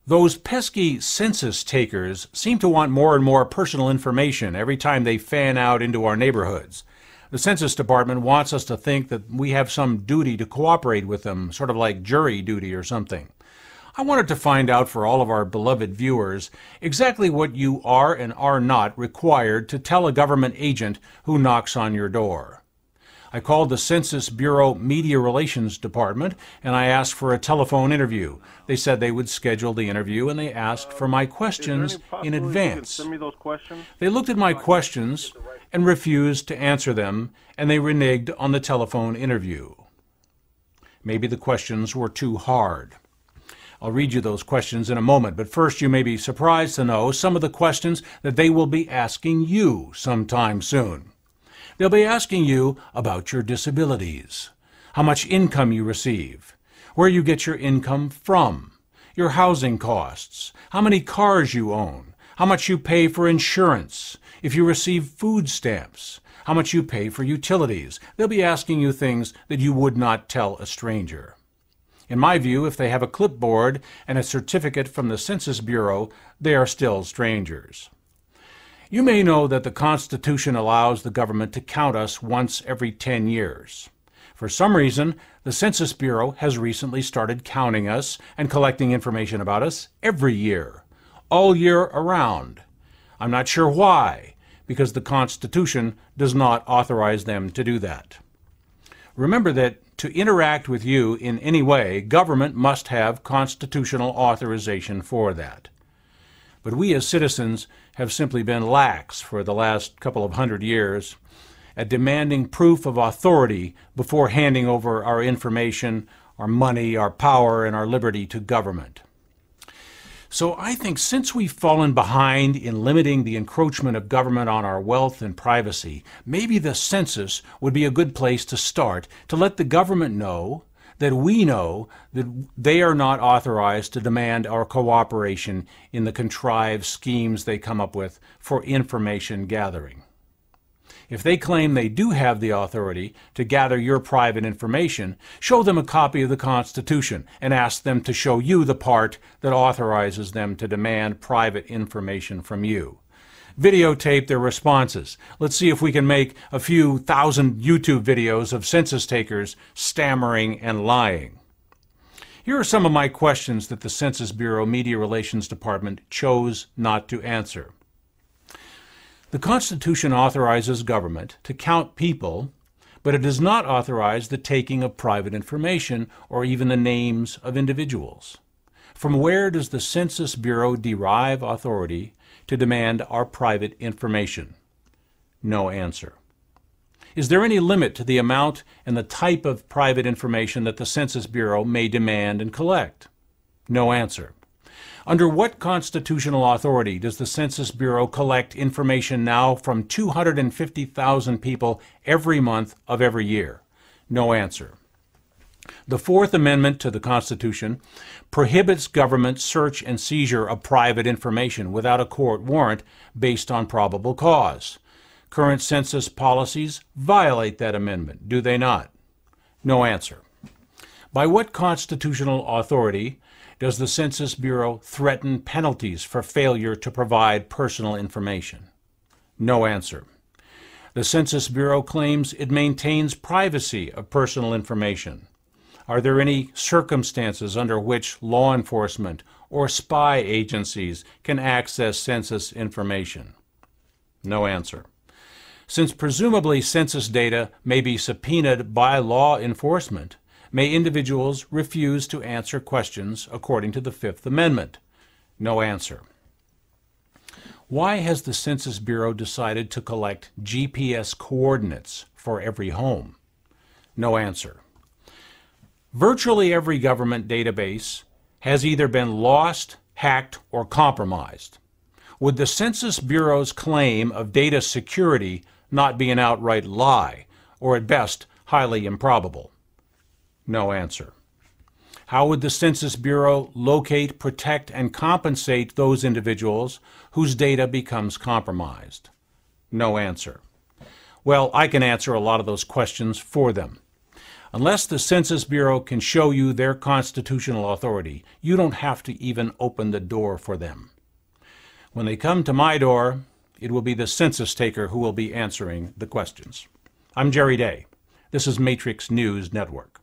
Those pesky census takers seem to want more and more personal information every time they fan out into our neighborhoods. The Census Department wants us to think that we have some duty to cooperate with them, sort of like jury duty or something. I wanted to find out for all of our beloved viewers exactly what you are and are not required to tell a government agent who knocks on your door. I called the Census Bureau Media Relations Department and I asked for a telephone interview. They said they would schedule the interview and they asked for my questions in advance. Send me those questions? They looked at my questions and refused to answer them, and they reneged on the telephone interview. Maybe the questions were too hard. I'll read you those questions in a moment, but first you may be surprised to know some of the questions that they will be asking you sometime soon. They'll be asking you about your disabilities, how much income you receive, where you get your income from, your housing costs, how many cars you own, how much you pay for insurance, if you receive food stamps, how much you pay for utilities. They'll be asking you things that you would not tell a stranger. In my view, if they have a clipboard and a certificate from the Census Bureau, they are still strangers. You may know that the Constitution allows the government to count us once every 10 years. For some reason, the Census Bureau has recently started counting us and collecting information about us every year, all year around. I'm not sure why, because the Constitution does not authorize them to do that. Remember that to interact with you in any way, government must have constitutional authorization for that. But we as citizens have simply been lax for the last couple of hundred years at demanding proof of authority before handing over our information, our money, our power, and our liberty to government. So I think since we've fallen behind in limiting the encroachment of government on our wealth and privacy, maybe the census would be a good place to start to let the government know that they are not authorized to demand our cooperation in the contrived schemes they come up with for information gathering. If they claim they do have the authority to gather your private information, show them a copy of the Constitution and ask them to show you the part that authorizes them to demand private information from you. Videotape their responses. Let's see if we can make a few thousand YouTube videos of census takers stammering and lying. Here are some of my questions that the Census Bureau Media Relations Department chose not to answer. The Constitution authorizes government to count people, but it does not authorize the taking of private information or even the names of individuals. From where does the Census Bureau derive authority to demand our private information? No answer. Is there any limit to the amount and the type of private information that the Census Bureau may demand and collect? No answer. Under what constitutional authority does the Census Bureau collect information now from 250,000 people every month of every year? No answer. The Fourth Amendment to the Constitution prohibits government search and seizure of private information without a court warrant based on probable cause. Current census policies violate that amendment, do they not? No answer. By what constitutional authority does the Census Bureau threaten penalties for failure to provide personal information? No answer. The Census Bureau claims it maintains privacy of personal information. Are there any circumstances under which law enforcement or spy agencies can access census information? No answer. Since presumably census data may be subpoenaed by law enforcement, may individuals refuse to answer questions according to the Fifth Amendment? No answer. Why has the Census Bureau decided to collect GPS coordinates for every home? No answer. Virtually every government database has either been lost, hacked, or compromised. Would the Census Bureau's claim of data security not be an outright lie, or at best, highly improbable? No answer. How would the Census Bureau locate, protect, and compensate those individuals whose data becomes compromised? No answer. Well, I can answer a lot of those questions for them. Unless the Census Bureau can show you their constitutional authority, you don't have to even open the door for them. When they come to my door, it will be the census taker who will be answering the questions. I'm Jerry Day. This is Matrix News Network.